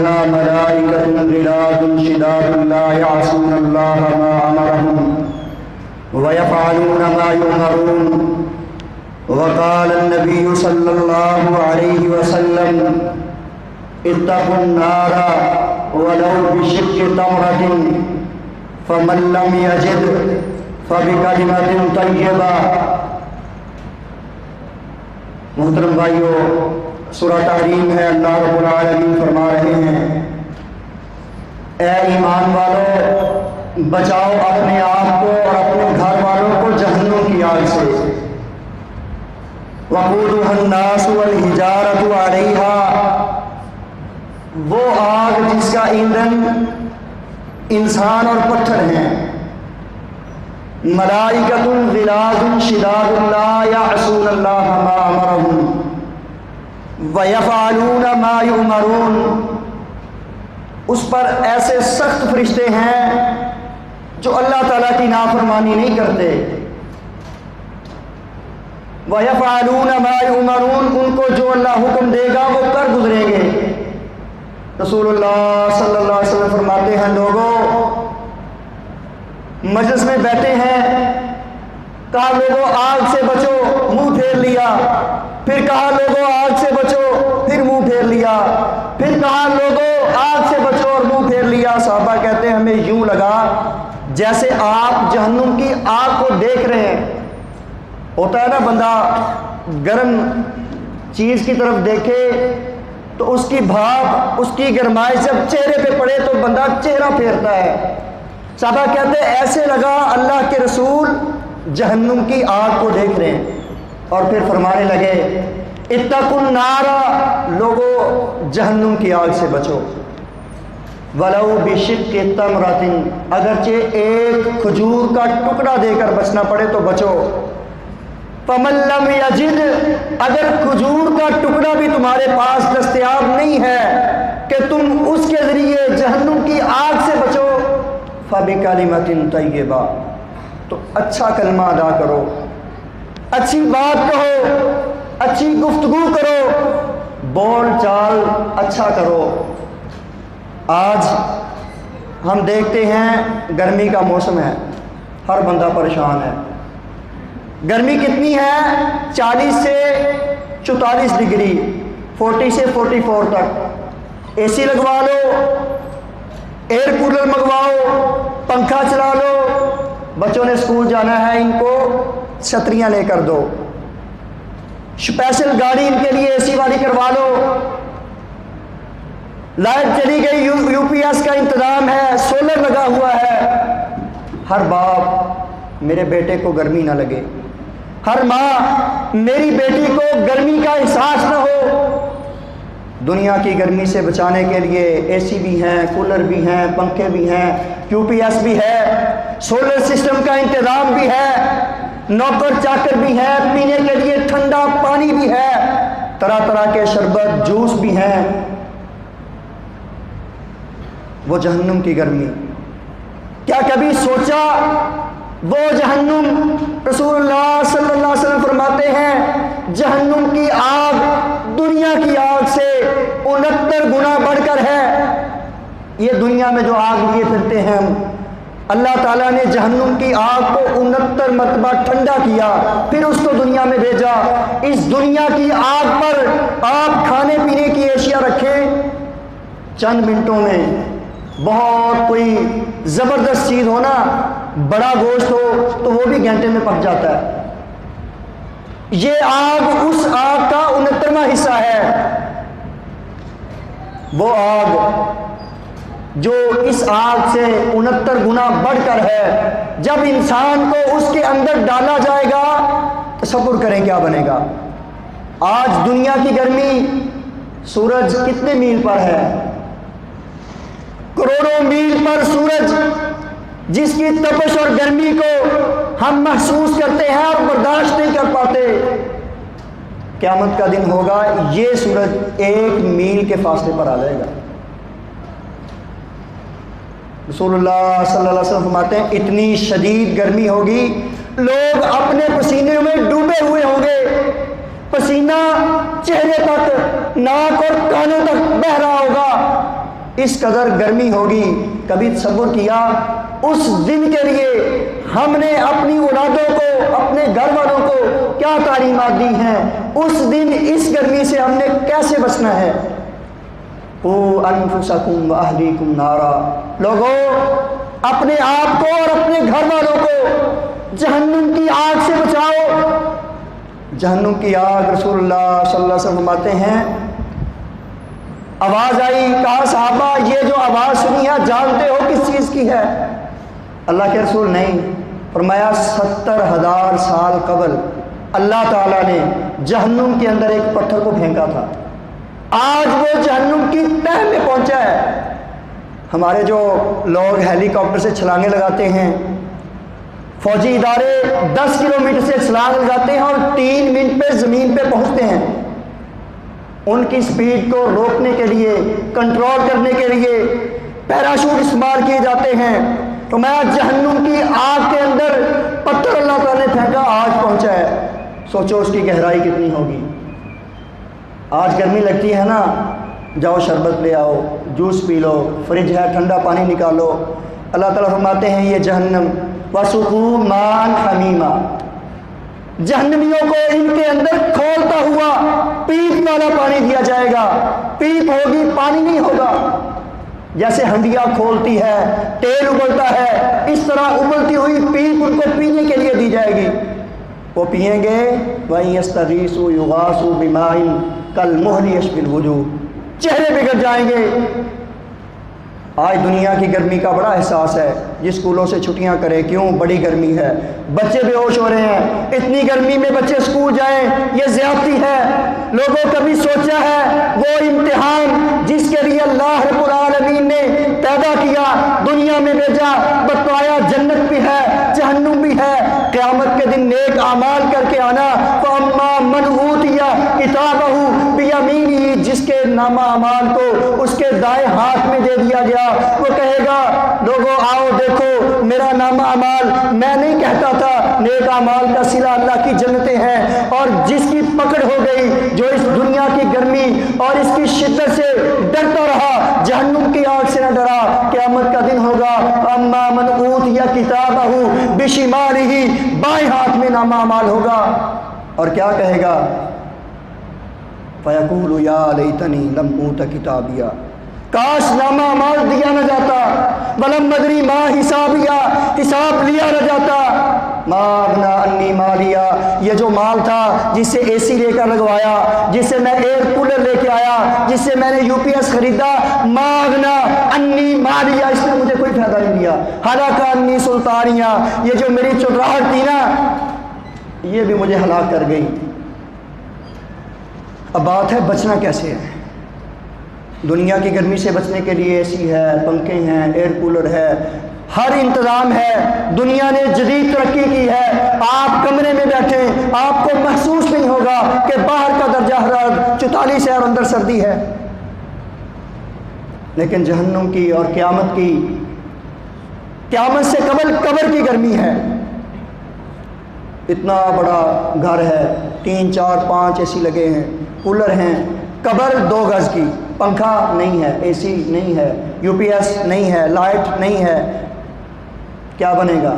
فيها ملائكة غلاظ شداد لا يعصون الله ما أمرهم ويفعلون ما يؤمرون. وقال النبي صلى الله عليه وسلم اتقوا النار ولو بشق تمرة فمن لم يجد فبكلمة طيبة. محترم بھائیو، سورہ تحریم ہے، اللہ رب العالمین فرما رہے ہیں اے ایمان والو، بچاؤ اپنے آپ کو اور اپنے گھر والوں کو جہنم کی آگ سے. وقودها الناس والحجارة علیہا، وہ آگ جس کا ایندھن انسان اور پتھر ہیں. ملائکۃ غلاظ شداد لا یعصون اللہ ما امرهم ویفعلون ما یؤمرون. اس پر ایسے سخت فرشتے ہیں جو اللہ تعالیٰ کی نافرمانی نہیں کرتے. وَيَفْعَلُونَ مَا يُؤْمَرُونَ، ان کو جو اللہ حکم دے گا وہ کر گزریں گے. رسول اللہ صلی اللہ علیہ وسلم فرماتے ہیں لوگوں مجلس میں بیٹھے ہیں، کہا لوگوں آگ سے بچو، منہ پھیر لیا. پھر کہا لوگوں آگ سے بچو، پھر منہ پھیر لیا. پھر کہا لوگوں آگ سے بچو اور منہ پھیر لیا. صحابہ کہتے ہیں ہمیں یوں لگا جیسے آپ جہنم کی آگ کو دیکھ رہے ہیں. ہوتا ہے نا بندہ گرم چیز کی طرف دیکھے تو اس کی بھاپ، اس کی گرمائش جب چہرے پہ پڑے تو بندہ چہرہ پھیرتا ہے. صحابہ کہتے ہیں ایسے لگا اللہ کے رسول جہنم کی آگ کو دیکھ رہے ہیں. اور پھر فرمانے لگے اتقوا النار، لوگوں جہنم کی آگ سے بچو. ولو بشق تمرۃ، اگرچہ ایک کھجور کا ٹکڑا دے کر بچنا پڑے تو بچو. فمن لم یجد، اگر کھجور کا ٹکڑا بھی تمہارے پاس دستیاب نہیں ہے کہ تم اس کے ذریعے جہنم کی آگ سے بچو، فبکلمۃ طیبہ، تو اچھا کلمہ ادا کرو، اچھی بات کہو، اچھی گفتگو کرو، بول چال اچھا کرو. آج ہم دیکھتے ہیں گرمی کا موسم ہے، ہر بندہ پریشان ہے. گرمی کتنی ہے؟ 40 سے 44 ڈگری، 40 سے 44 تک. اے سی لگوا لو، ایئر کولر منگواؤ، پنکھا چلا لو. بچوں نے اسکول جانا ہے، ان کو چھتریاں لے کر دو. اسپیشل گاڑی ان کے لیے اے سی والی کروا لو. لائٹ چلی گئی، یو پی ایس کا انتظام ہے، سولر لگا ہوا ہے. ہر باپ میرے بیٹے کو گرمی نہ لگے، ہر ماں میری بیٹی کو گرمی کا احساس نہ ہو. دنیا کی گرمی سے بچانے کے لیے اے سی بھی ہیں، کولر بھی ہیں، پنکھے بھی ہیں، یو پی ایس بھی ہے، سولر سسٹم کا انتظام بھی ہے، نوکر چاکر بھی ہے، پینے کے لیے ٹھنڈا پانی بھی ہے، طرح طرح کے شربت جوس بھی ہیں. وہ جہنم کی گرمی، کیا کبھی سوچا وہ جہنم؟ رسول اللہ صلی اللہ علیہ وسلم فرماتے ہیں جہنم کی آگ دنیا کی آگ سے 69 گنا بڑھ کر ہے. یہ دنیا میں جو آگ لیے پھرتے ہیں ہم، اللہ تعالیٰ نے جہنم کی آگ کو 69 مرتبہ ٹھنڈا کیا، پھر اس کو دنیا میں بھیجا. اس دنیا کی آگ پر آپ کھانے پینے کی اشیاء رکھیں، چند منٹوں میں بہت کوئی زبردست چیز ہو نا، بڑا گوشت ہو تو وہ بھی گھنٹے میں پک جاتا ہے. یہ آگ اس آگ کا 69واں حصہ ہے. وہ آگ جو اس آگ سے 69 گنا بڑھ کر ہے، جب انسان کو اس کے اندر ڈالا جائے گا تصور کریں کیا بنے گا. آج دنیا کی گرمی، سورج کتنے میل پر ہے؟ کروڑوں میل پر سورج، جس کی تپش اور گرمی کو ہم محسوس کرتے ہیں اور برداشت نہیں کر پاتے. قیامت کا دن ہوگا، یہ سورج 1 میل کے فاصلے پر آ جائے گا. رسول اللہ صلی اللہ علیہ وسلم فرماتے ہیں اتنی شدید گرمی ہوگی، لوگ اپنے پسینے میں ڈوبے ہوئے ہوں گے، پسینہ چہرے تک، ناک اور کانوں تک بہہ رہا ہوگا. اس قدر گرمی ہوگی، کبھی تصور کیا اس دن کے لیے ہم نے اپنی اولادوں کو، اپنے گھر والوں کو کیا تعلیمات دی ہیں؟ اس دن اس گرمی سے ہم نے کیسے بچنا ہے؟ قُوا أَنفُسَكُمْ وَأَهْلِيكُمْ نَارًا، لوگوں اپنے آپ کو اور اپنے گھر والوں کو جہنم کی آگ سے بچاؤ۔ جہنم کی آگ، رسول اللہ صلی اللہ علیہ وسلم فرماتے ہیں، آواز آئی، کہا صحابہ یہ جو آواز سنی ہے جانتے ہو کس چیز کی ہے؟ اللہ کے رسول نہیں، فرمایا 70,000 سال قبل اللہ تعالیٰ نے جہنم کے اندر ایک پتھر کو پھینکا تھا، آج وہ جہنم کی تہ میں پہنچا ہے۔ ہمارے جو لوگ ہیلی کاپٹر سے چھلانگیں لگاتے ہیں، فوجی ادارے 10 کلومیٹر سے چھلانگ لگاتے ہیں اور 3 منٹ پہ زمین پہ پہنچتے ہیں، ان کی سپیڈ کو روکنے کے لیے، کنٹرول کرنے کے لیے پیراشوٹ استعمال کیے جاتے ہیں۔ تو میں جہنم کی آگ کے اندر پتھر اللہ تعالیٰ نے پھینکا، آج پہنچا ہے، سوچو اس کی گہرائی کتنی ہوگی۔ آج گرمی لگتی ہے نا، جاؤ شربت لے آؤ، جوس پی لو، فریج ہے ٹھنڈا پانی نکالو۔ اللہ تعالیٰ فرماتے ہیں یہ جہنم وَسُقُوا مَاءً حَمِيمًا، جہنمیوں کو ان کے اندر کھولتا ہوا پیپ والا پانی دیا جائے گا، پیپ ہوگی پانی نہیں ہوگا، جیسے ہنڈیا کھولتی ہے تیل ابلتا ہے، اس طرح ابلتی ہوئی پیپ ان کو پینے کے لیے دی جائے گی، وہ پئیں گے۔ وَإِن يَسْتَغِيثُوا يُغَاثُوا بِمَاءٍ كَالْمُهْلِ يَشْفِي الْوُجُوهَ، چہرے بگڑ جائیں گے۔ آج دنیا کی گرمی کا بڑا احساس ہے، جس اسکولوں سے چھٹیاں کرے، کیوں؟ بڑی گرمی ہے، بچے بے ہوش ہو رہے ہیں، اتنی گرمی میں بچے اسکول جائیں یہ زیادتی ہے۔ لوگوں کبھی سوچا ہے وہ امتحان جس کے لیے اللہ رب العالمین نے پیدا کیا، دنیا میں بھیجا، بتایا جنت بھی ہے جہنم بھی ہے، قیامت کے دن نیک اعمال کر کے آنا۔ فَأَمَّا مَنْ أُوتِيَ كِتَابَهُ بِيَمِينِهِ، جس کے نامہ اعمال کو اس کے دائیں ہاتھ میں دے دیا گیا، وہ کہے گا لوگوں آؤ دیکھو میرا نامہ اعمال، میں نہیں کہتا تھا نیک اعمال کا صلہ اللہ کی جنتیں ہیں، اور جس کی پکڑ ہو گئی، جو اس دنیا کی گرمی اور اس کی شدت سے ڈرتا رہا، جہنم کی آگ سے نہ ڈرا، قیامت کا دن ہوگا اما من اوتیٰ کتابہ بشمالہ، بائیں ہاتھ میں نامہ اعمال ہوگا، اور کیا کہے گا؟ فیقول یا لیتنی لم اوت کتابیہ، کاش نامہ اعمال دیا نہ جاتا، ولم ادری ما حسابیہ، حساب لیا نہ جاتا، ما اغنی عنی مالیہ، یہ جو مال تھا جس سے اے سی لے کر لگوایا، جس سے میں ایئر کولر لے کے آیا، جس سے میں نے یو پی ایس خریدا، ما اغنی عنی مالیہ، اس نے مجھے کوئی فائدہ نہیں دیا، ہلاک عنی سلطانیہ، یہ جو میری چودراہٹ تھی نا یہ بھی مجھے ہلاک کر گئی۔ اب بات ہے بچنا کیسے ہے؟ دنیا کی گرمی سے بچنے کے لیے اے سی ہے، پنکھے ہیں، ایئر کولر ہے، ہر انتظام ہے، دنیا نے جدید ترقی کی ہے۔ آپ کمرے میں بیٹھیں آپ کو محسوس نہیں ہوگا کہ باہر کا درجہ حرارت 44 ہے اور اندر سردی ہے، لیکن جہنم کی اور قیامت کی، قیامت سے قبل قبر کی گرمی ہے۔ اتنا بڑا گھر ہے، 3 4 5 اے سی لگے ہیں، کولر ہیں، قبر 2 گز کی، پنکھا نہیں ہے، اے سی نہیں ہے، یو پی ایس نہیں ہے، لائٹ نہیں ہے، کیا بنے گا؟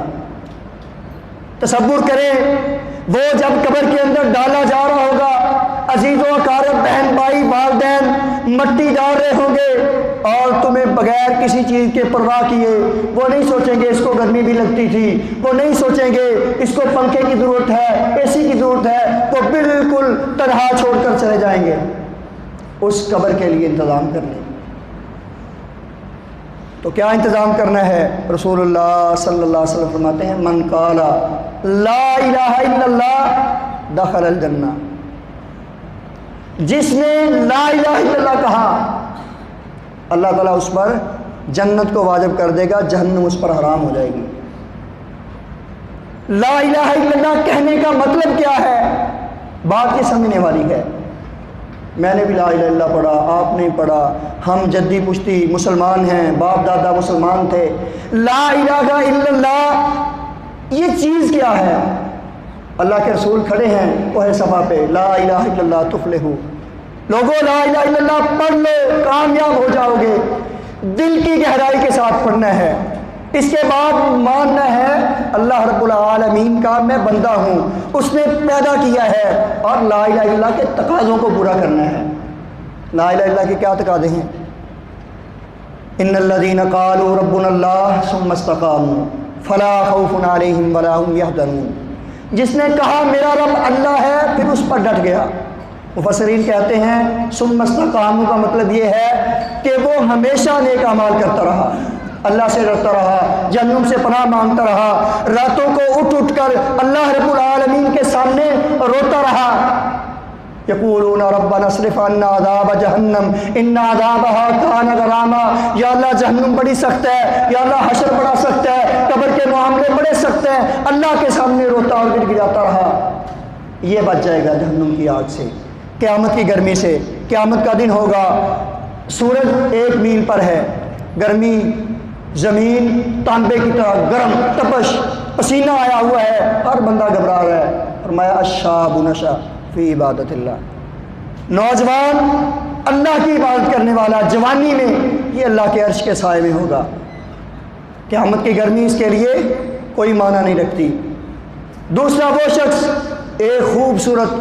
تصور کریں وہ جب قبر کے اندر ڈالا جا رہا ہوگا، عزیز و اقارب، بہن بھائی والدین مٹی ڈال رہے ہوں گے اور تمہیں بغیر کسی چیز کے پرواہ کیے، وہ نہیں سوچیں گے اس کو گرمی بھی لگتی تھی، وہ نہیں سوچیں گے اس کو پنکھے کی ضرورت ہے، اے سی کی ضرورت ہے، وہ بالکل تنہا چھوڑ کر چلے جائیں گے اس قبر کے لیے انتظام کرنے۔ تو کیا انتظام کرنا ہے؟ رسول اللہ صلی اللہ علیہ وسلم فرماتے ہیں من قال لا الہ الا اللہ دخل الجنہ، جس نے لا الہ الا اللہ کہا اللہ تعالیٰ اس پر جنت کو واجب کر دے گا، جہنم اس پر حرام ہو جائے گی۔ لا الہ الا اللہ کہنے کا مطلب کیا ہے؟ بات یہ سمجھنے والی ہے۔ میں نے بھی لا الہ الا اللہ پڑھا، آپ نے پڑھا، ہم جدی پشتی مسلمان ہیں، باپ دادا مسلمان تھے۔ لا الہ الا اللہ یہ چیز کیا ہے؟ اللہ کے رسول کھڑے ہیں کوہ صفا پہ، لا الہ الا اللہ تفلحوا، لوگوں لا الہ الا اللہ پڑھ لو کامیاب ہو جاؤ گے۔ دل کی گہرائی کے ساتھ پڑھنا ہے، اس کے بعد ماننا ہے اللہ رب العالمین کا میں بندہ ہوں، اس نے پیدا کیا ہے، اور لا الہ الا اللہ کے تقاضوں کو پورا کرنا ہے۔ لا الہ الا اللہ کے کیا تقاضے ہیں؟ ان الذین قالوا ربنا اللہ ثم استقاموا فلا خوف علیہم ولا هم یحزنون، جس نے کہا میرا رب اللہ ہے پھر اس پر ڈٹ گیا۔ مفسرین کہتے ہیں ثم استقاموا کا مطلب یہ ہے کہ وہ ہمیشہ نیک اعمال کرتا رہا، اللہ سے ڈرتا رہا، جہنم سے پناہ مانگتا رہا، راتوں کو اٹھ اٹھ کر اللہ رب العالمین کے سامنے روتا رہا۔ یقولون ربنا اصرف عنا عذاب جہنم ان عذابها کان غراما، یا اللہ جہنم بڑی سخت ہے، یا اللہ حشر بڑا سخت ہے، قبر کے معاملے بڑے سخت ہیں، اللہ کے سامنے روتا اور گر گراتا رہا۔ یہ بچ جائے گا جہنم کی آگ سے، قیامت کی گرمی سے۔ قیامت کا دن ہوگا، سورج 1 میل پر ہے، گرمی، زمین تانبے کی طرح گرم، تپش، پسینہ آیا ہوا ہے، ہر بندہ گھبرا رہا ہے۔ فرمایا الشاب نشا فی عبادت اللہ، نوجوان اللہ کی عبادت کرنے والا جوانی میں یہ اللہ کے عرش کے سائے میں ہوگا۔ قیامت کی گرمی اس کے لیے کوئی معنی نہیں رکھتی۔ دوسرا وہ شخص ایک خوبصورت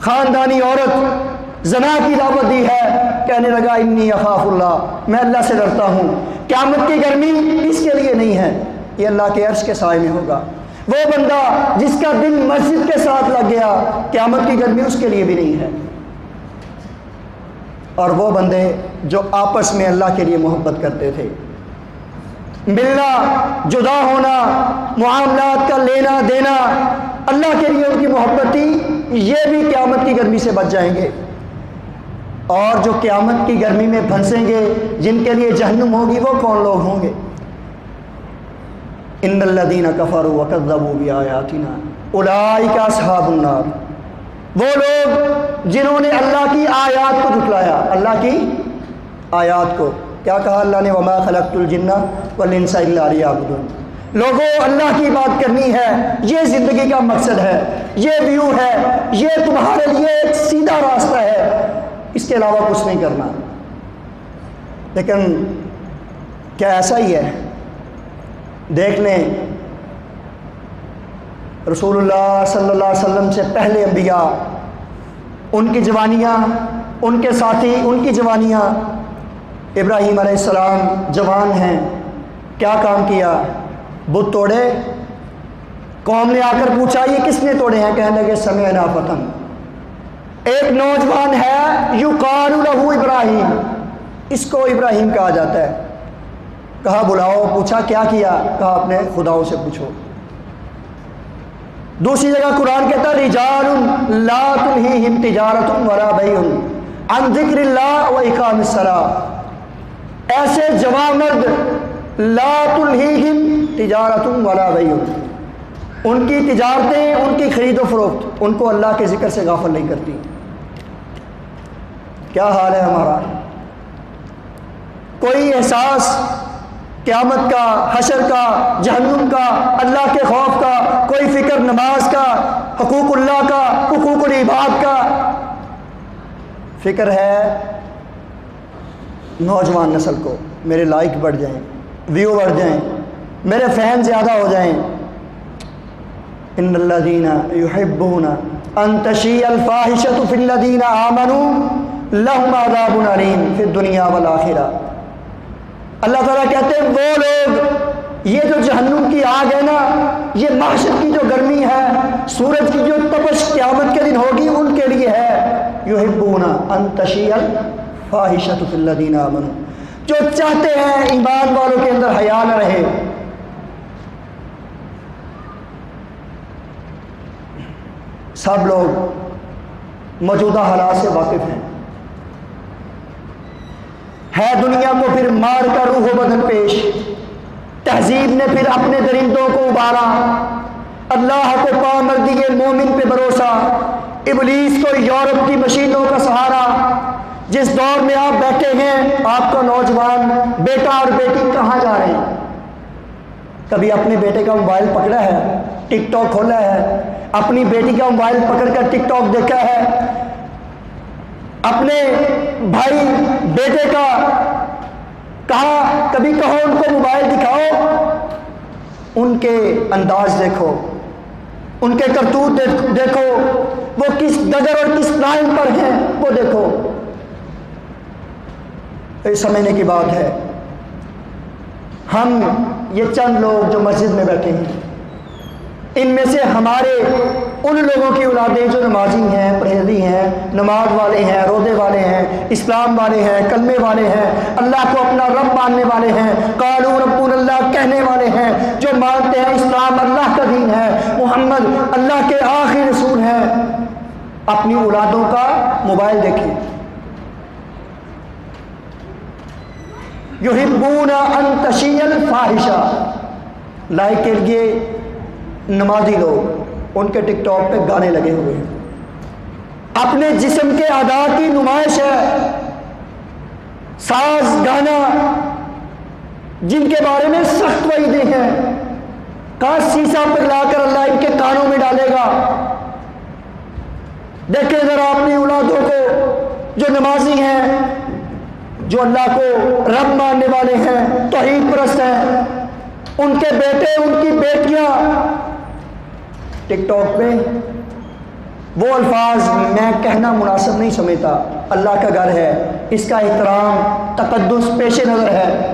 خاندانی عورت زنا کی دعوت دی ہے، کہنے لگا انی اخاف اللہ، میں اللہ سے ڈرتا ہوں۔ قیامت کی گرمی اس کے لیے نہیں ہے، یہ اللہ کے عرش کے سائے میں ہوگا۔ وہ بندہ جس کا دل مسجد کے ساتھ لگ گیا، قیامت کی گرمی اس کے لیے بھی نہیں ہے۔ اور وہ بندے جو آپس میں اللہ کے لیے محبت کرتے تھے، ملنا، جدا ہونا، معاملات کا لینا دینا، اللہ کے لیے ان کی محبت تھی، یہ بھی قیامت کی گرمی سے بچ جائیں گے۔ اور جو قیامت کی گرمی میں پھنسیں گے، جن کے لیے جہنم ہوگی، وہ کون لوگ ہوں گے؟ ان الذین کفروا وکذبوا بآیاتنا اولئک اصحاب النار، وہ لوگ جنہوں نے اللہ کی آیات کو جھٹلایا۔ اللہ کی آیات کو کیا کہا اللہ نے؟ وما خلقت الجن والانس الا لیعبدون، لوگوں اللہ کی بات کرنی ہے، یہ زندگی کا مقصد ہے، یہ ویو ہے، یہ تمہارے لیے ایک سیدھا راستہ ہے، اس کے علاوہ کچھ نہیں کرنا۔ لیکن کیا ایسا ہی ہے؟ دیکھ لیں رسول اللہ صلی اللہ علیہ وسلم سے پہلے انبیاء، ان کی جوانیاں، ان کے ساتھی، ان کی جوانیاں۔ ابراہیم علیہ السلام جوان ہیں، کیا کام کیا؟ بت توڑے۔ قوم نے آ کر پوچھا یہ کس نے توڑے ہیں؟ کہنے لگے سمعنا فتن۔ ایک نوجوان ہے یقال لہ ابراہیم، اس کو ابراہیم کہا جاتا ہے۔ کہا بلاؤ، پوچھا کیا کیا؟ کہا اپنے خداؤں سے پوچھو۔ دوسری جگہ قرآن کہتا ہے رجال لا تلہیہم تجارت ولا بیع عن ذکر اللہ و اقام الصلاۃ، ایسے جوان مرد لا تلہیہم تجارت ولا بیع، ان کی تجارتیں، ان کی خرید و فروخت ان کو اللہ کے ذکر سے غافل نہیں کرتی۔ کیا حال ہے ہمارا؟ کوئی احساس قیامت کا، حشر کا، جہنم کا، اللہ کے خوف کا، کوئی فکر نماز کا، حقوق اللہ کا، حقوق العباد کا؟ فکر ہے نوجوان نسل کو، میرے لائک بڑھ جائیں، ویو بڑھ جائیں، میرے فین زیادہ ہو جائیں۔ ان الذین یحبون ان تشیع الفاحشۃ فی الذین آمنوا لہم عذاب علیم فی الدنیا والآخرہ۔ اللہ تعالیٰ کہتے ہیں وہ لوگ، یہ جو جہنم کی آگ ہے نا، یہ محشر کی جو گرمی ہے، سورج کی جو تپش قیامت کے دن ہوگی، ان کے لیے ہے۔ یحبون ان تشیع الفاحشۃ فی الذین آمنوا، جو چاہتے ہیں ایمان والوں کے اندر حیا نہ رہے۔ سب لوگ موجودہ حالات سے واقف ہیں۔ ہے دنیا کو پھر مار کر روح و بدن پیش، تہذیب نے پھر اپنے درندوں کو ابھارا، اللہ کو پامردی مومن پہ بھروسہ، ابلیس کو یورپ کی مشینوں کا سہارا۔ جس دور میں آپ بیٹھے ہیں، آپ کا نوجوان بیٹا اور بیٹی کہاں جا رہے ہیں؟ کبھی اپنے بیٹے کا موبائل پکڑا ہے، ٹک ٹاک کھولا ہے؟ اپنی بیٹی کا موبائل پکڑ کر ٹک ٹاک دیکھا ہے؟ اپنے بھائی بیٹے کا کہا کبھی کہو ان کو موبائل دکھاؤ، ان کے انداز دیکھو، ان کے کرتوت دیکھو، وہ کس ڈگر اور کس لائن پر ہیں وہ دیکھو۔ یہ سمجھنے کی بات ہے۔ ہم یہ چند لوگ جو مسجد میں بیٹھے ہیں، ان میں سے ہمارے ان لوگوں کی اولادیں جو نمازی ہیں، پرہیزی ہیں، نماز والے ہیں، روزے والے ہیں، اسلام والے ہیں، کلمے والے ہیں، اللہ کو اپنا رب ماننے والے ہیں، قالوا ربنا اللہ کہنے والے ہیں، جو مانتے ہیں اسلام اللہ کا دین ہے، محمد اللہ کے آخری رسول ہیں، اپنی اولادوں کا موبائل دیکھیں۔ یحبون ان تشیع الفاحشہ، لائک کے لیے نمازی لوگ ان کے ٹک ٹاک پہ گانے لگے ہوئے ہیں، اپنے جسم کے اعضاء کی نمائش ہے، ساز گانا جن کے بارے میں سخت وعیدیں ہیں، کہاں سیسا پگھلا کر اللہ ان کے کانوں میں ڈالے گا۔ دیکھیں ذرا اپنی اولادوں کو جو نمازی ہیں، جو اللہ کو رب ماننے والے ہیں، توحید پرست ہیں، ان کے بیٹے ان کی بیٹیاں ٹک ٹاک پہ وہ الفاظ میں کہنا مناسب نہیں سمجھتا۔ اللہ کا گھر ہے، اس کا احترام تقدس پیش نظر ہے،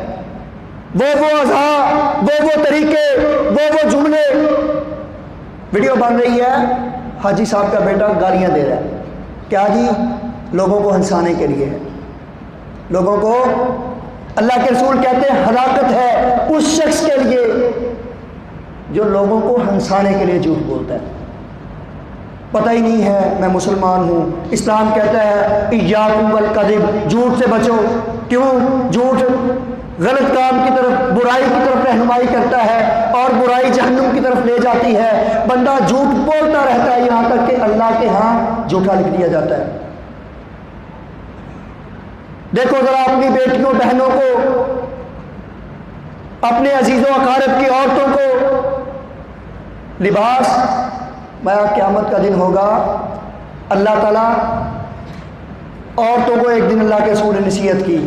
وہ اذہان، وہ طریقے، وہ جملے۔ ویڈیو بن رہی ہے، حاجی صاحب کا بیٹا گالیاں دے رہا ہے، کیا جی؟ لوگوں کو ہنسانے کے لیے ہے، لوگوں کو، اللہ کے رسول کہتے ہیں ہلاکت ہے اس شخص کے لیے جو لوگوں کو ہنسانے کے لیے جھوٹ بولتا ہے۔ پتہ ہی نہیں ہے میں مسلمان ہوں، اسلام کہتا ہے ایاکم والکذب، جھوٹ سے بچو۔ کیوں؟ جھوٹ غلط کام کی طرف، برائی کی طرف رہنمائی کرتا ہے اور برائی جہنم کی طرف لے جاتی ہے۔ بندہ جھوٹ بولتا رہتا ہے یہاں تک کہ اللہ کے ہاں جھوٹا لکھ دیا جاتا ہے۔ دیکھو ذرا اپنی بیٹیوں بہنوں کو، اپنے عزیزوں اقارب کی عورتوں کو لباس، میں قیامت کا دن ہوگا، اللہ تعالیٰ عورتوں کو ایک دن اللہ کے رسول نے نصیحت کی،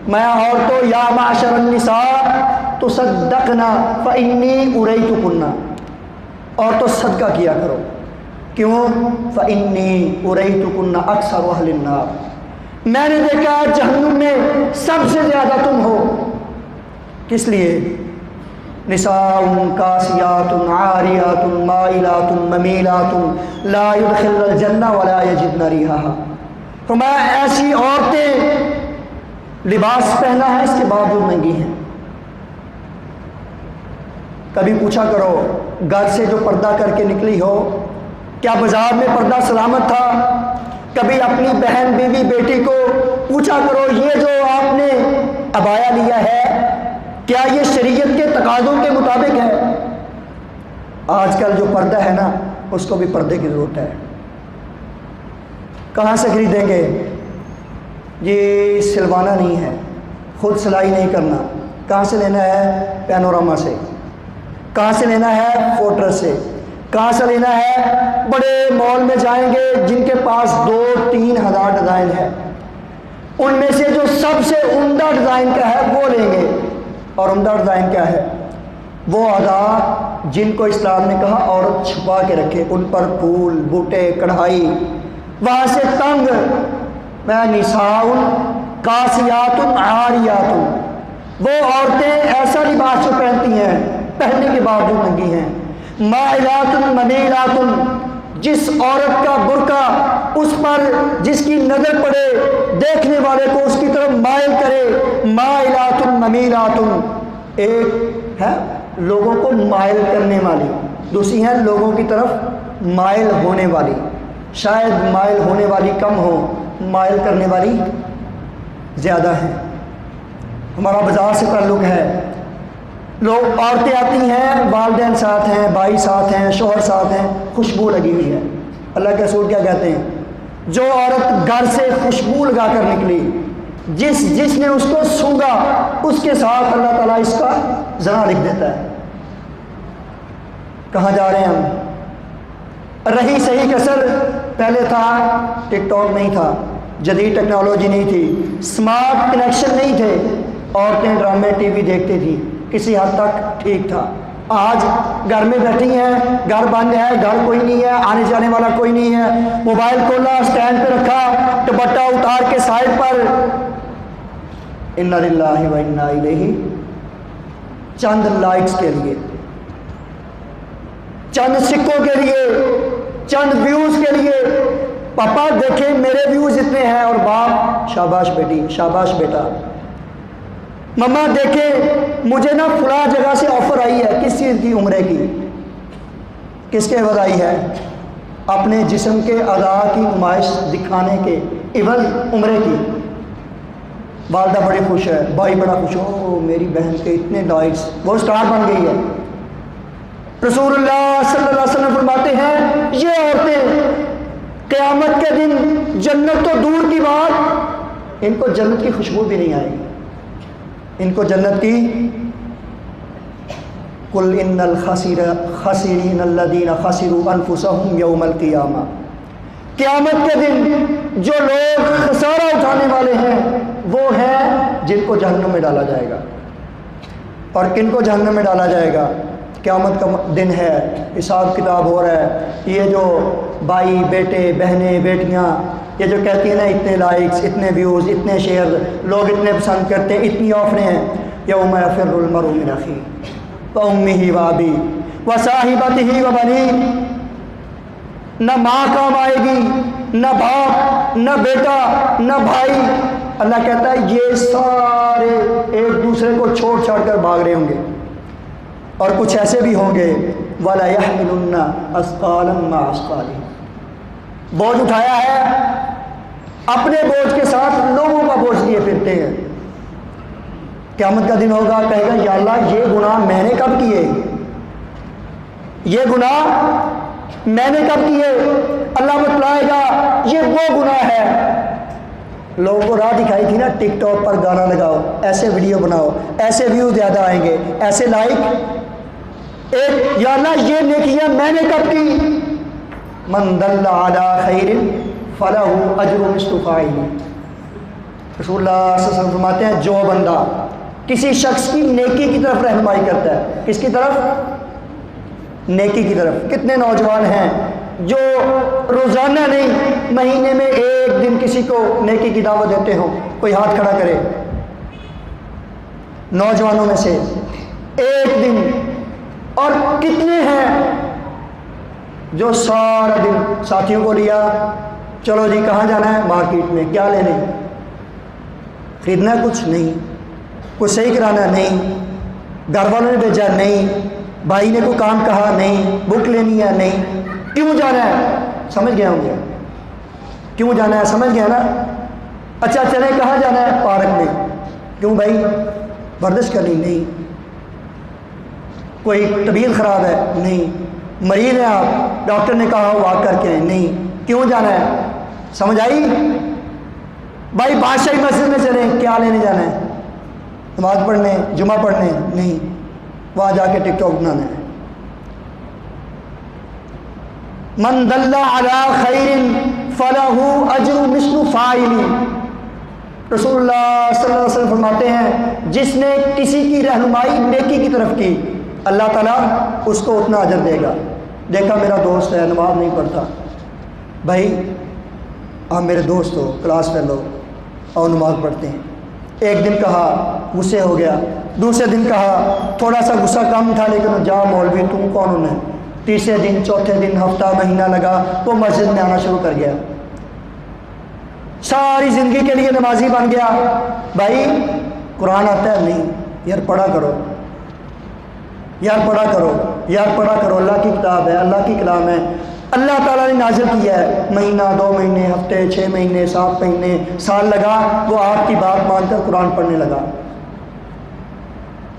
میں عورتوں یا معاشر النساء تصدقنا فانی اریتکن، عورتوں صدقہ کیا کرو۔ کیوں؟ فانی اریتکن اکثر اہل النار، میں نے دیکھا جہنم میں سب سے زیادہ تم ہو۔ کس لیے؟ نساء کاسیات عاریات مائلات ممیلات لا يدخلن الجنہ ولا یجدن ریحہا۔ فرمایا ایسی عورتیں لباس پہنا ہے اس کے باوجود ننگی ہیں۔ کبھی پوچھا کرو گھر سے جو پردہ کر کے نکلی ہو، کیا بازار میں پردہ سلامت تھا؟ کبھی اپنی بہن بیوی بیٹی کو پوچھا کرو یہ جو آپ نے عبایا لیا ہے کیا یہ شریعت کے تقاضوں کے مطابق ہے؟ آج کل جو پردہ ہے نا اس کو بھی پردے کی ضرورت ہے۔ کہاں سے خریدیں گے؟ یہ سلوانا نہیں ہے، خود سلائی نہیں کرنا۔ کہاں سے لینا ہے؟ پینوراما سے۔ کہاں سے لینا ہے؟ فورٹرس سے۔ کہاں سے لینا ہے؟ بڑے مال میں جائیں گے جن کے پاس 2-3 ہزار ڈیزائن ہے، ان میں سے جو سب سے عمدہ ڈیزائن کا ہے وہ لیں گے۔ اور عمدہ ڈیزائن کیا ہے؟ وہ اعضاء جن کو اسلام نے کہا عورت چھپا کے رکھے، ان پر پھول بوٹے کڑھائی، وہاں سے تنگ۔ میں نساء کاسیات عاریات، وہ عورتیں ایسا لباس جو پہنتی ہیں پہننے کے باوجود ننگی ہیں۔ مائلات ممیلات، جس عورت کا برقع اس پر جس کی نظر پڑے دیکھنے والے کو اس کی طرف مائل کرے۔ مائلات ممیلات، ایک ہے لوگوں کو مائل کرنے والی، دوسری ہے لوگوں کی طرف مائل ہونے والی۔ شاید مائل ہونے والی کم ہو، مائل کرنے والی زیادہ ہے۔ ہمارا بازار سے تعلق ہے، لوگ عورتیں آتی ہیں، والدین ساتھ ہیں، بھائی ساتھ ہیں، شوہر ساتھ ہیں، خوشبو لگی ہوئی ہے۔ اللہ کے رسول کیا کہتے ہیں؟ جو عورت گھر سے خوشبو لگا کر نکلی، جس نے اس کو سونگا اس کے ساتھ اللہ تعالیٰ اس کا زنا لکھ دیتا ہے۔ کہاں جا رہے ہیں ہم؟ رہی صحیح کسر پہلے تھا، ٹک ٹاک نہیں تھا، جدید ٹیکنالوجی نہیں تھی، اسمارٹ کنیکشن نہیں تھے، عورتیں ڈرامے ٹی وی دیکھتی تھیں، کسی حد تک ٹھیک تھا۔ آج گھر میں بیٹھی ہیں، گھر بند ہے، گھر کوئی نہیں ہے، آنے جانے والا کوئی نہیں ہے، موبائل کھولا، اسٹینڈ پہ رکھا، دوپٹہ اتار کے سائڈ پر، انا للہ و انا الیہ، چند لائکس کے لیے، چند سکوں کے لیے، چند ویوز کے لیے، پاپا دیکھیں میرے ویوز اتنے ہیں، اور باپ شاباش بیٹی، شاباش بیٹا، مما دیکھیں مجھے نا فلاں جگہ سے آفر آئی ہے، کس چیز کی؟ عمرے کی۔ کس کے عوض آئی ہے؟ اپنے جسم کے اعضاء کی نمائش دکھانے کے عوض عمرے کی۔ والدہ بڑی خوش ہے، بھائی بڑا خوش، او میری بہن کے اتنے لائکس، وہ اسٹار بن گئی ہے۔ رسول اللہ صلی اللہ علیہ وسلم فرماتے ہیں یہ عورتیں قیامت کے دن، جنت تو دور کی بات، ان کو جنت کی خوشبو بھی نہیں آئے گی، ان کو جنت کی قل ان الخاسرین الذین خسروا انفسهم یوم القیامہ، قیامت کے دن جو لوگ خسارہ اٹھانے والے ہیں وہ ہیں جن کو جہنم میں ڈالا جائے گا۔ اور کن کو جہنم میں ڈالا جائے گا؟ قیامت کا دن ہے، حساب کتاب ہو رہا ہے۔ یہ جو بھائی، بیٹے، بہنیں، بیٹیاں یہ جو کہتی ہیں نا اتنے لائکس، اتنے ویوز، اتنے شیئر، لوگ اتنے پسند کرتے ہیں، اتنی آفریں ہیں، یوم یفر المرء من اخیہ وامہ وابیہ وصاحبتہ وبنیہ، نہ ماں کام آئے گی، نہ باپ، نہ بیٹا، نہ بھائی۔ اللہ کہتا ہے یہ سارے ایک دوسرے کو چھوڑ چھاڑ کر بھاگ رہے ہوں گے، اور کچھ ایسے بھی ہوں گے وَلَا يَحْمِلُنَّ أَثْقَالًا مَعَ أَثْقَالِهِمْ، بوجھ اٹھایا ہے، اپنے بوجھ کے ساتھ لوگوں کا بوجھ لیے پھرتے ہیں۔ قیامت کا دن ہوگا، کہے گا یا اللہ یہ گناہ میں نے کب کیے، یہ گناہ میں نے کب کیے؟ اللہ بتلائے گا یہ وہ گناہ ہے۔ لوگوں کو راہ دکھائی تھی نا، ٹک ٹاک پر گانا لگاؤ، ایسے ویڈیو بناؤ، ایسے ویو زیادہ آئیں گے، ایسے لائک، ایک یا اللہ یہ نیکیاں میں نے کب کی؟ من دل علی خیر فلہ اجر مثل فاعلہ، رسول اللہ صلی اللہ علیہ وسلم فرماتے ہیں جو بندہ کسی شخص کی نیکی کی طرف رہنمائی کرتا ہے، کس کی طرف؟ نیکی کی طرف۔ کتنے نوجوان ہیں جو روزانہ نہیں، مہینے میں ایک دن کسی کو نیکی کی دعوت دیتے ہوں؟ کوئی ہاتھ کھڑا کرے نوجوانوں میں سے، ایک دن۔ اور کتنے ہیں جو سارا دن ساتھیوں کو لیا، چلو جی کہاں جانا ہے؟ مارکیٹ میں، کیا لینے؟ خریدنا کچھ نہیں، کچھ صحیح کرانا نہیں، گھر والوں نے بھیجا نہیں، بھائی نے کوئی کام کہا نہیں، بک لینی ہے نہیں۔ کیوں جانا ہے؟ سمجھ گیا ہوں گے کیوں جانا ہے، سمجھ گیا نا؟ اچھا چلیں کہاں جانا ہے؟ پارک میں۔ کیوں بھائی؟ ورزش کرنی؟ نہیں۔ کوئی طبیعت خراب ہے؟ نہیں۔ مریض ہیں آپ، ڈاکٹر نے کہا واک کر کے آئیں؟ نہیں۔ کیوں جانا ہے؟ سمجھ آئی؟ بھائی بادشاہی مسجد میں چلیں، کیا لینے جانا ہے؟ نماز پڑھنے، جمعہ پڑھنے؟ نہیں، وہاں جا کے ٹک ٹاک بنانا ہے۔ من دل علی خیر فلہ اجر مثل فاعلہ، رسول اللہ صلی اللہ علیہ وسلم فرماتے ہیں جس نے کسی کی رہنمائی نیکی کی طرف کی، اللہ تعالیٰ اس کو اتنا اجر دے گا۔ دیکھا میرا دوست ہے نماز نہیں پڑھتا، بھائی آپ میرے دوست ہو، کلاس فیلو، اور نماز پڑھتے ہیں۔ ایک دن کہا غصے ہو گیا، دوسرے دن کہا تھوڑا سا غصہ کم تھا لیکن جا مولوی تم کون ہونا، تیسرے دن، چوتھے دن، ہفتہ، مہینہ لگا، وہ مسجد میں آنا شروع کر گیا، ساری زندگی کے لیے نمازی بن گیا۔ بھائی قرآن آتا ہے؟ نہیں۔ یار پڑھا کرو، یار پڑھا کرو، یار پڑھا کرو، اللہ کی کتاب ہے، اللہ کی کلام ہے، اللہ تعالیٰ نے نازل کیا ہے۔ مہینہ، 2 مہینے، ہفتے، 6 مہینے، 7 مہینے، سال لگا، وہ آپ کی بات مان کر قرآن پڑھنے لگا۔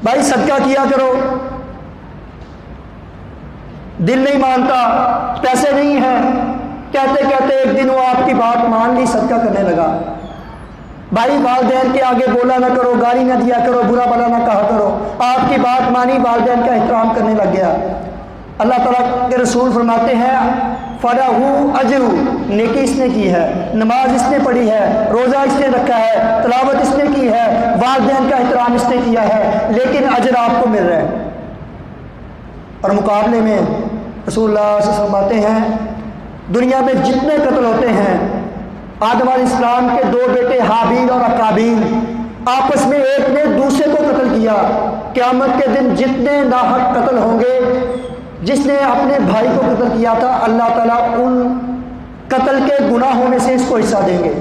بھائی صدقہ کیا کرو، دل نہیں مانتا، پیسے نہیں ہیں، کہتے کہتے ایک دن وہ آپ کی بات مان لی، صدقہ کرنے لگا۔ بھائی والدین کے آگے بولا نہ کرو، گالی نہ دیا کرو، برا بھلا نہ کہا کرو، آپ کی بات مانی، والدین کا احترام کرنے لگ گیا۔ اللہ تعالیٰ کے رسول فرماتے ہیں فَلَهُ أَجْرُ، نیکی اس نے کی ہے، نماز اس نے پڑھی ہے، روزہ اس نے رکھا ہے، تلاوت اس نے کی ہے، والدین کا احترام اس نے کیا ہے، لیکن اجر آپ کو مل رہا ہے۔ اور مقابلے میں رسول اللہ صلی اللہ علیہ وسلم فرماتے ہیں دنیا میں جتنے قتل ہوتے ہیں، آدم علیہ السلام کے 2 بیٹے حابیل اور اقابیل، آپس میں ایک نے دوسرے کو قتل کیا، قیامت کے دن جتنے ناحق قتل ہوں گے، جس نے اپنے بھائی کو قتل کیا تھا، اللہ تعالیٰ ان قتل کے گناہوں میں سے اس کو حصہ دیں گے۔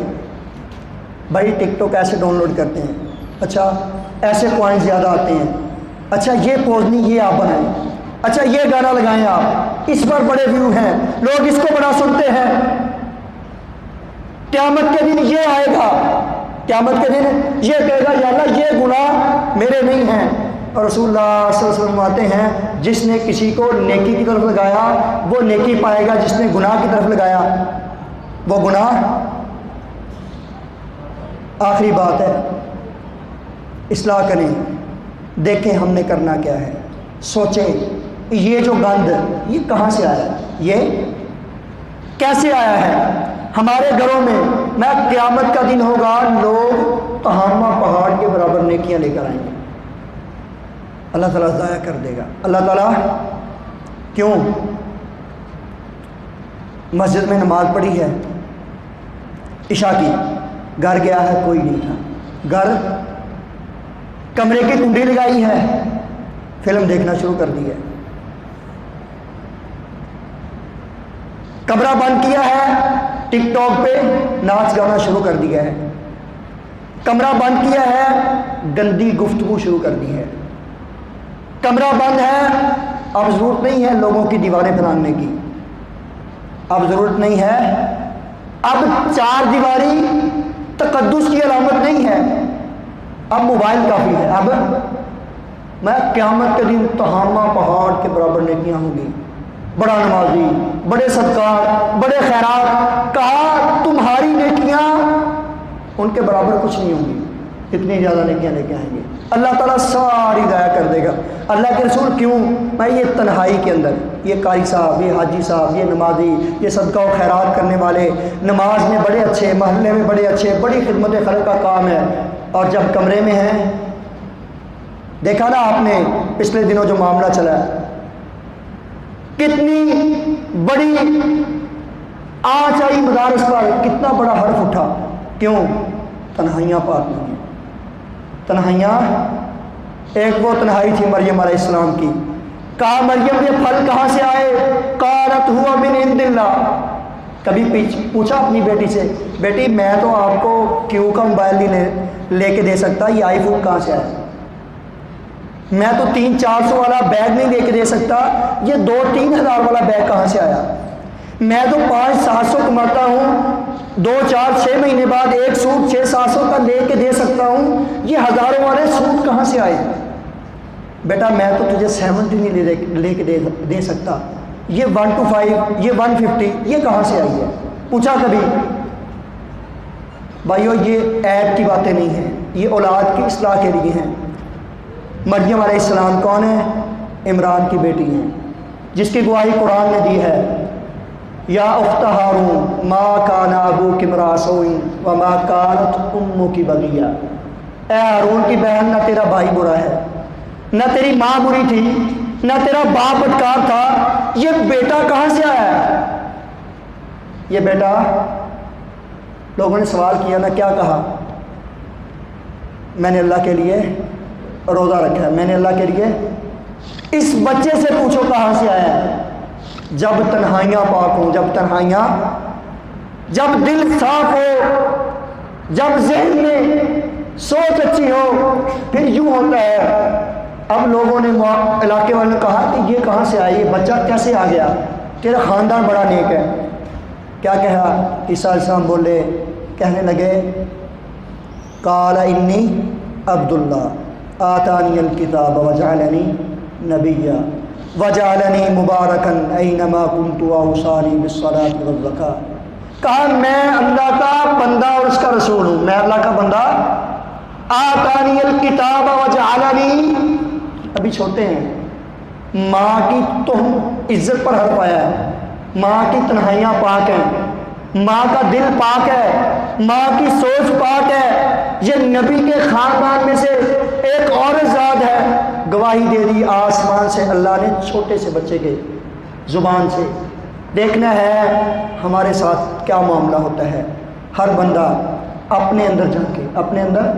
بھائی ٹک ٹاک ایسے ڈاؤن لوڈ کرتے ہیں، اچھا ایسے کوائن زیادہ آتے ہیں، اچھا یہ پوز نہیں یہ آپ بنائیں، اچھا یہ گانا لگائیں آپ، اس پر بڑے ویو ہیں، لوگ اس کو بڑا سنتے ہیں۔ قیامت کے دن یہ آئے گا، قیامت کے دن یہ کہے گا یا اللہ یہ گناہ میرے نہیں ہیں۔ اور رسول اللہ صلی اللہ علیہ وسلم آتے ہیں جس نے کسی کو نیکی کی طرف لگایا وہ نیکی پائے گا، جس نے گناہ کی طرف لگایا وہ گناہ۔ آخری بات ہے، اصلاح کریں، دیکھیں ہم نے کرنا کیا ہے، سوچیں یہ جو گند یہ کہاں سے آیا ہے، یہ کیسے آیا ہے ہمارے گھروں میں۔ میں قیامت کا دن ہوگا، لوگ تہامہ پہاڑ کے برابر نیکیاں لے کر آئیں گے، اللہ تعالیٰ ضائع کر دے گا۔ اللہ تعالیٰ کیوں؟ مسجد میں نماز پڑھی ہے عشاء کی، گھر گیا ہے کوئی نہیں تھا، گھر کمرے کی کنڈی لگائی ہے، فلم دیکھنا شروع کر دی ہے، کمرہ بند کیا ہے، ٹک ٹاک پہ ناچ گانا شروع کر دیا ہے، کمرہ بند کیا ہے، گندی گفتگو شروع کر دی ہے، کمرہ بند ہے، اب ضرورت نہیں ہے لوگوں کی دیواریں بنانے کی، اب ضرورت نہیں ہے، اب 4 دیواری تقدس کی علامت نہیں ہے، اب موبائل کافی ہے۔ اب میں قیامت کے دن تہامہ پہاڑ کے برابر نیکیاں ہوں گی، بڑا نمازی، بڑے صدقات، بڑے خیرات، کہا تمہاری نیکیاں ان کے برابر کچھ نہیں ہوں گی، اتنی زیادہ نیکیاں لے کے آئیں گے، اللہ تعالیٰ ساری ضائع کر دے گا۔ اللہ کے رسول کیوں؟ میں یہ تنہائی کے اندر، یہ قاری صاحب، یہ حاجی صاحب، یہ نمازی، یہ صدقہ و خیرات کرنے والے، نماز میں بڑے اچھے، محلے میں بڑے اچھے، بڑی خدمت خلق کا کام ہے، اور جب کمرے میں ہیں، دیکھا نا آپ نے پچھلے دنوں جو معاملہ چلا ہے، کتنی بڑی آنچ آئی مدارس پر، کتنا بڑا حرف اٹھا، کیوں؟ تنہائیاں پاک نہیں ہیں۔ تنہائیاں، ایک وہ تنہائی تھی مریم علیہ السلام کی، کہا مریم یہ پھل کہاں سے آئے؟ قالت ہوا من عند اللہ۔ کبھی پوچھا اپنی بیٹی سے، بیٹی میں تو آپ کو کیوں کا موبائل نہیں لے کے دے سکتا، یہ آئی فون کہاں سے آیا؟ میں تو 300-400 والا بیگ نہیں لے کے دے سکتا، یہ 2-3 ہزار والا بیگ کہاں سے آیا؟ میں تو 500-700 کماتا ہوں، 2-4-6 مہینے بعد ایک سوٹ 600-700 کا لے کے دے سکتا ہوں، یہ ہزاروں والے سوٹ کہاں سے آئے؟ بیٹا میں تو تجھے 70 نہیں لے کے دے سکتا، یہ 125، یہ 150، یہ کہاں سے آئی ہے؟ پوچھا کبھی؟ بھائیو یہ عیب کی باتیں نہیں ہیں، یہ اولاد کی اصلاح کے لیے ہیں۔ مریم علیہ السلام کون ہے؟ عمران کی بیٹی ہیں، جس کی گواہی قرآن نے دی ہے، یا اخت ہارون ما کان ابوک امرأ سوء وما کانت امک بغیہ۔ اے ہارون کی بہن، نہ تیرا بھائی برا ہے، نہ تیری ماں بری تھی، نہ تیرا باپ بدکار تھا، یہ بیٹا کہاں سے آیا ہے؟ یہ بیٹا، لوگوں نے سوال کیا نا، کیا کہا؟ میں نے اللہ کے لیے روزہ رکھا ہے، میں نے اللہ کے لیے، اس بچے سے پوچھو کہاں سے آیا ہے؟ جب تنہائیاں پاک ہوں، جب تنہائیاں، جب دل صاف ہو، جب ذہن میں سوچ اچھی ہو، پھر یوں ہوتا ہے۔ اب لوگوں نے علاقے والوں نے کہا کہ یہ کہاں سے آیا، یہ بچہ کیسے آ گیا، تیرا خاندان بڑا نیک ہے۔ کیا کہا عیسیٰ علیہ السلام؟ بولے، کہنے لگے قال انی عبد اللہ آتانی الکتاب وجعلنی نبیا وجعلنی مبارکا اینما کنت واوصانی بالصلاۃ والزکاۃ۔ کہا میں اللہ کا بندہ اور اس کا رسول ہوں، میں اللہ کا بندہ۔ آتانی الکتاب وجعلنی، ابھی چھوٹے ہیں، ماں کی تم عزت پر حرف آیا ہے، ماں کی تنہائیاں پاک ہیں، ماں کا دل پاک ہے، ماں کی سوچ پاک ہے۔ یہ نبی کے خاندان میں سے ایک عورت ذات ہے، گواہی دے دی آسمان سے اللہ نے چھوٹے سے بچے کے زبان سے۔ دیکھنا ہے ہمارے ساتھ کیا معاملہ ہوتا ہے۔ ہر بندہ اپنے اندر جھانکے، اپنے اندر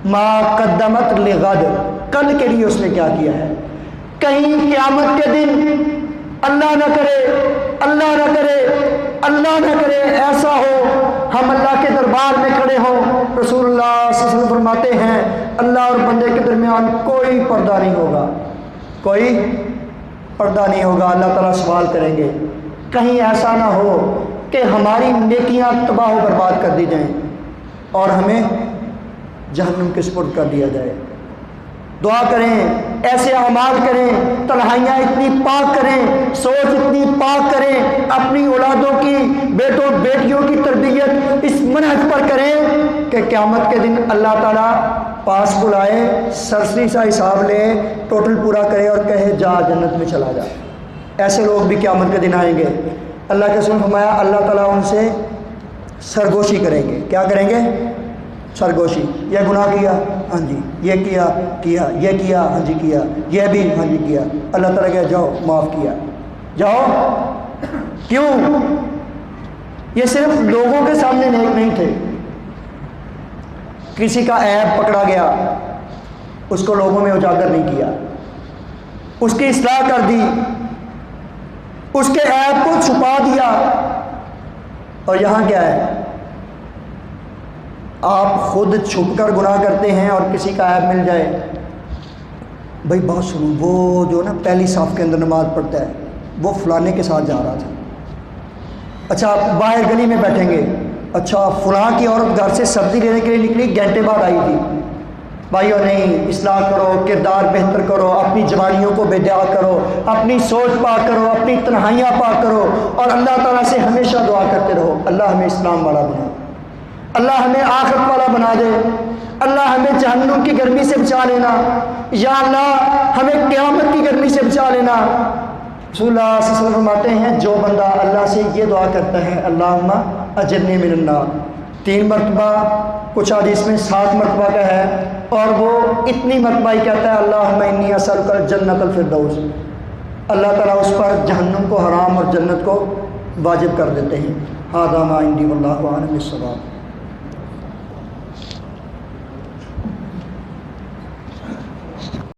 ما قدمت لغد، کل کے لیے اس نے کیا کیا ہے۔ کہیں قیامت کے دن اللہ نہ کرے، اللہ نہ کرے، اللہ نہ کرے ایسا ہو ہم اللہ کے دربار میں کھڑے ہوں، رسول اللہ صلی اللہ علیہ وسلم فرماتے ہیں اللہ اور بندے کے درمیان کوئی پردہ نہیں ہوگا، کوئی پردہ نہیں ہوگا، اللہ تعالیٰ سوال کریں گے۔ کہیں ایسا نہ ہو کہ ہماری نیکیاں تباہ و برباد کر دی جائیں اور ہمیں جہنم کے سپرد کر دیا جائے۔ دعا کریں، ایسے اعمال کریں، تنہائیاں اتنی پاک کریں، سوچ اتنی پاک کریں، اپنی اولادوں کی، بیٹوں بیٹیوں کی تربیت اس منہج پر کریں کہ قیامت کے دن اللہ تعالیٰ پاس بلائے، سرسری سا حساب لے، ٹوٹل پورا کرے اور کہے جا جنت میں چلا جا۔ ایسے لوگ بھی قیامت کے دن آئیں گے۔ اللہ کے رسول نے فرمایا اللہ تعالیٰ ان سے سرگوشی کریں گے۔ کیا کریں گے؟ سرگوشی۔ یہ گناہ کیا، ہاں جی، یہ کیا، یہ کیا، ہاں جی کیا، یہ بھی ہاں جی کیا۔ اللہ تعالیٰ کہا جاؤ معاف کیا، جاؤ۔ کیوں؟ یہ صرف لوگوں کے سامنے نیک نہیں تھے، کسی کا عیب پکڑا گیا اس کو لوگوں میں اجاگر نہیں کیا، اس کی اصلاح کر دی، اس کے عیب کو چھپا دیا۔ اور یہاں کیا ہے؟ آپ خود چھپ کر گناہ کرتے ہیں اور کسی کا عیب مل جائے، بھائی بات سنو، وہ جو نا پہلی صف کے اندر نماز پڑھتا ہے وہ فلانے کے ساتھ جا رہا تھا، اچھا آپ باہر گلی میں بیٹھیں گے، اچھا فلاں کی عورت گھر سے سبزی لینے کے لیے نکلی، گھنٹے بعد آئی تھی۔ بھائیو نہیں، اصلاح کرو، کردار بہتر کرو، اپنی جوانیوں کو بیدار کرو، اپنی سوچ پاک کرو، اپنی تنہائیاں پاک کرو، اور اللہ تعالیٰ سے ہمیشہ دعا کرتے رہو اللہ ہمیں اسلام والا بنا، اللہ ہمیں آخرت والا بنا دے، اللہ ہمیں جہنم کی گرمی سے بچا لینا، یا اللہ ہمیں قیامت کی گرمی سے بچا لینا۔ رسول اللہ صلی اللہ علیہ وسلم فرماتے ہیں جو بندہ اللہ سے یہ دعا کرتا ہے اللہم اجرنی من النار، 3 مرتبہ، کچھ حدیث میں 7 مرتبہ کا ہے، اور وہ اتنی مرتبہ ہی کہتا ہے اللہم انی اسألک الجنۃ الفردوس، اللہ تعالیٰ اس پر جہنم کو حرام اور جنت کو واجب کر دیتے ہیں۔ ھذا ما عندی واللہ اعلم بالصواب۔